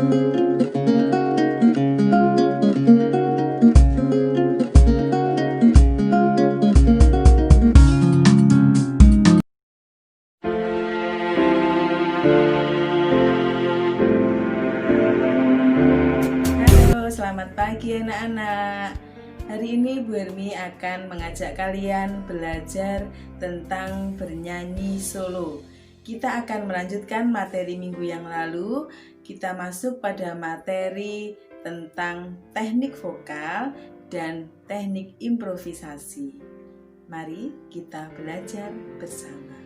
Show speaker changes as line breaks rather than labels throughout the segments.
Halo, selamat pagi anak-anak. Hari ini Bu Hermi akan mengajak kalian belajar tentang bernyanyi solo. Kita akan melanjutkan materi minggu yang lalu. Kita masuk pada materi tentang teknik vokal dan teknik improvisasi. Mari kita belajar bersama.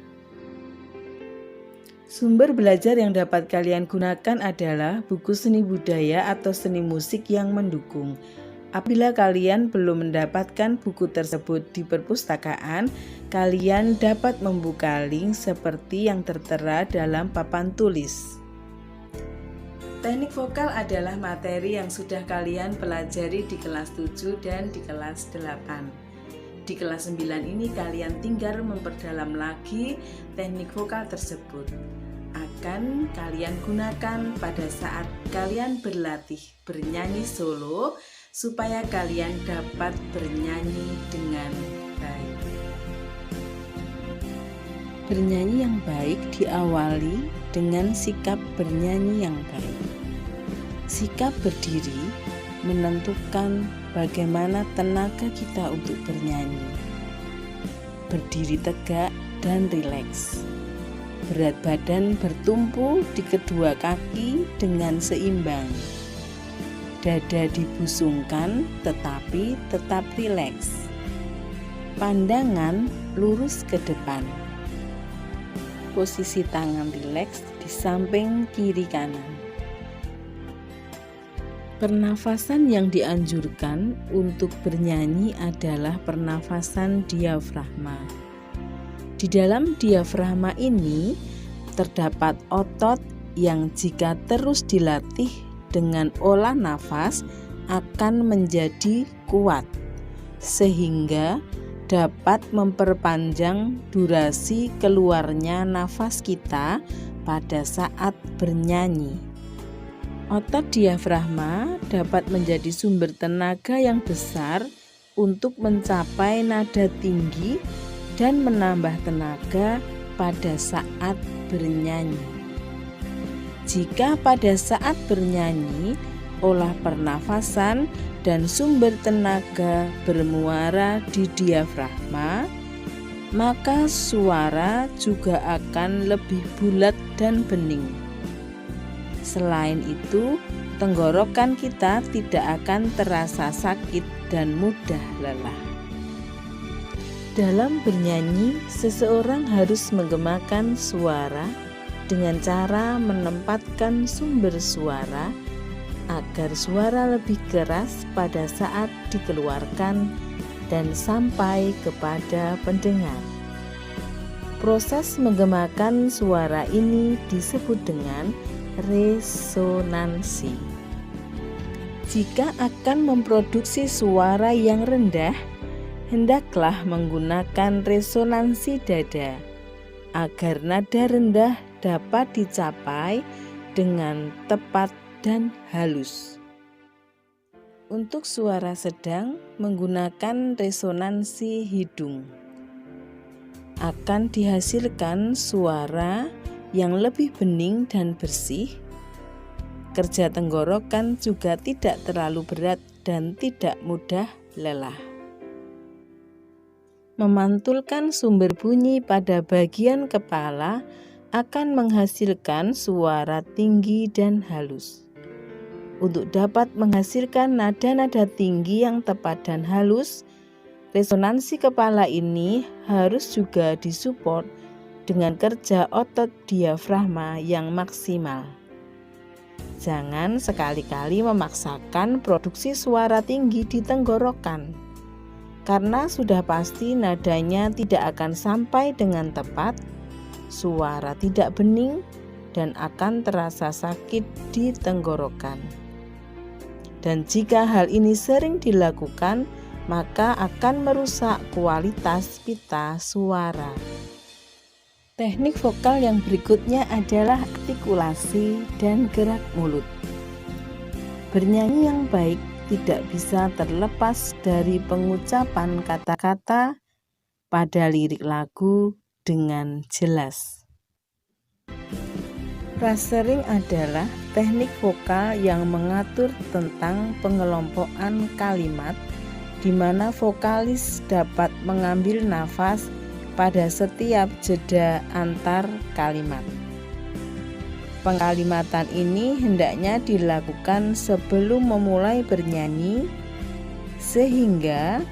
Sumber belajar yang dapat kalian gunakan adalah buku seni budaya atau seni musik yang mendukung. Apabila kalian belum mendapatkan buku tersebut di perpustakaan, kalian dapat membuka link seperti yang tertera dalam papan tulis. Teknik vokal adalah materi yang sudah kalian pelajari di kelas 7 dan di kelas 8. Di kelas 9 ini kalian tinggal memperdalam lagi teknik vokal tersebut. Akan kalian gunakan pada saat kalian berlatih bernyanyi solo supaya kalian dapat bernyanyi dengan baik. Bernyanyi yang baik diawali dengan sikap bernyanyi yang baik. Sikap berdiri menentukan bagaimana tenaga kita untuk bernyanyi. Berdiri tegak dan rileks. Berat badan bertumpu di kedua kaki dengan seimbang. Dada dibusungkan tetapi tetap rileks. Pandangan lurus ke depan. Posisi tangan rileks di samping kiri kanan. Pernafasan yang dianjurkan untuk bernyanyi adalah pernafasan diafragma. Di dalam diafragma ini terdapat otot yang jika terus dilatih dengan olah nafas akan menjadi kuat, sehingga dapat memperpanjang durasi keluarnya nafas kita pada saat bernyanyi. Otot diafragma dapat menjadi sumber tenaga yang besar untuk mencapai nada tinggi dan menambah tenaga pada saat bernyanyi. Jika pada saat bernyanyi, olah pernafasan dan sumber tenaga bermuara di diafragma, maka suara juga akan lebih bulat dan bening. Selain itu, tenggorokan kita tidak akan terasa sakit dan mudah lelah. Dalam bernyanyi, seseorang harus menggemakan suara dengan cara menempatkan sumber suara agar suara lebih keras pada saat dikeluarkan dan sampai kepada pendengar. Proses menggemakan suara ini disebut dengan resonansi. Jika akan memproduksi suara yang rendah, hendaklah menggunakan resonansi dada agar nada rendah dapat dicapai dengan tepat dan halus. Untuk suara sedang menggunakan resonansi hidung. Akan dihasilkan suara yang lebih bening dan bersih. Kerja tenggorokan juga tidak terlalu berat dan tidak mudah lelah. Memantulkan sumber bunyi pada bagian kepala akan menghasilkan suara tinggi dan halus. Untuk dapat menghasilkan nada-nada tinggi yang tepat dan halus, resonansi kepala ini harus juga disupport dengan kerja otot diafragma yang maksimal. Jangan sekali-kali memaksakan produksi suara tinggi di tenggorokan, karena sudah pasti nadanya tidak akan sampai dengan tepat, suara tidak bening, dan akan terasa sakit di tenggorokan. Dan jika hal ini sering dilakukan, maka akan merusak kualitas pita suara. Teknik vokal yang berikutnya adalah artikulasi dan gerak mulut. Bernyanyi yang baik tidak bisa terlepas dari pengucapan kata-kata pada lirik lagu dengan jelas. Frasering adalah teknik vokal yang mengatur tentang pengelompokan kalimat, di mana vokalis dapat mengambil nafas pada setiap jeda antar kalimat. Pengkalimatan ini hendaknya dilakukan sebelum memulai bernyanyi, sehingga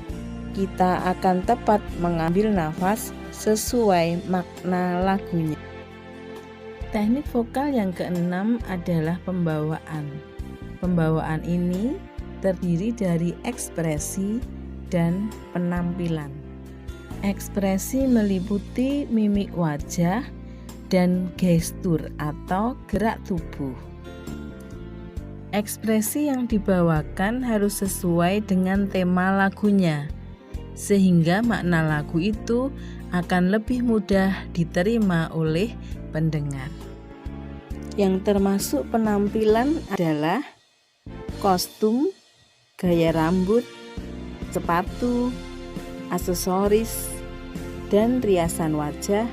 kita akan tepat mengambil nafas sesuai makna lagunya. Teknik vokal yang keenam adalah pembawaan. Pembawaan ini terdiri dari ekspresi dan penampilan. Ekspresi meliputi mimik wajah dan gestur atau gerak tubuh. Ekspresi yang dibawakan harus sesuai dengan tema lagunya, sehingga makna lagu itu akan lebih mudah diterima oleh pendengar. Yang termasuk penampilan adalah kostum, gaya rambut, sepatu, aksesoris, dan riasan wajah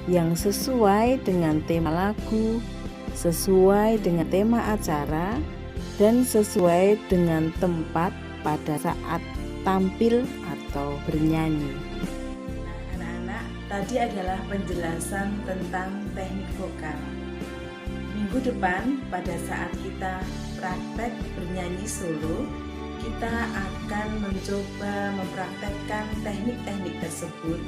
yang sesuai dengan tema lagu, sesuai dengan tema acara, dan sesuai dengan tempat pada saat tampil atau bernyanyi. Anak-anak, tadi adalah penjelasan tentang teknik vokal. Minggu depan pada saat kita praktek bernyanyi solo, kita akan mencoba mempraktekkan teknik-teknik tersebut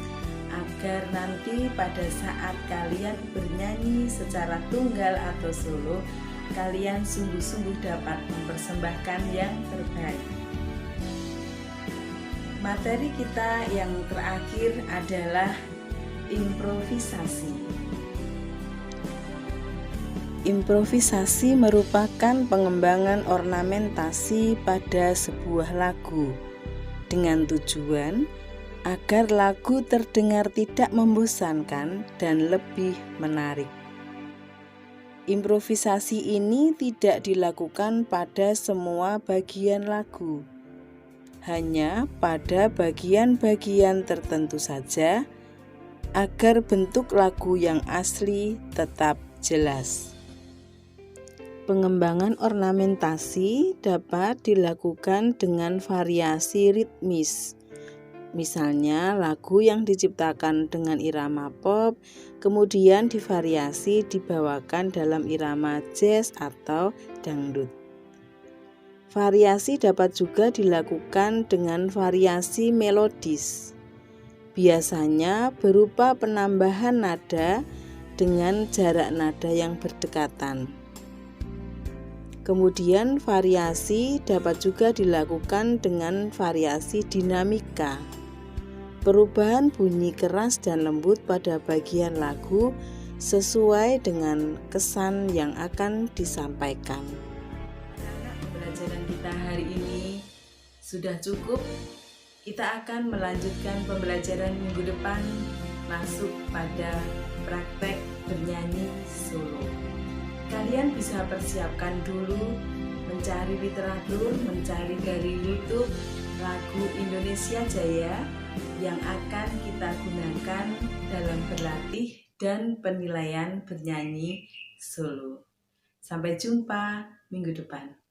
agar nanti pada saat kalian bernyanyi secara tunggal atau solo, kalian sungguh-sungguh dapat mempersembahkan yang terbaik. Materi kita yang terakhir adalah improvisasi. Improvisasi merupakan pengembangan ornamentasi pada sebuah lagu dengan tujuan agar lagu terdengar tidak membosankan dan lebih menarik. Improvisasi ini tidak dilakukan pada semua bagian lagu, hanya pada bagian-bagian tertentu saja agar bentuk lagu yang asli tetap jelas. Pengembangan ornamentasi dapat dilakukan dengan variasi ritmis. Misalnya lagu yang diciptakan dengan irama pop, kemudian divariasi dibawakan dalam irama jazz atau dangdut. Variasi dapat juga dilakukan dengan variasi melodis. Biasanya berupa penambahan nada dengan jarak nada yang berdekatan. Kemudian variasi dapat juga dilakukan dengan variasi dinamika. Perubahan bunyi keras dan lembut pada bagian lagu sesuai dengan kesan yang akan disampaikan. Pembelajaran kita hari ini sudah cukup. Kita akan melanjutkan pembelajaran minggu depan masuk pada praktek bernyanyi solo. Kalian bisa persiapkan dulu mencari literatur, mencari dari YouTube lagu Indonesia Jaya yang akan kita gunakan dalam berlatih dan penilaian bernyanyi solo. Sampai jumpa minggu depan.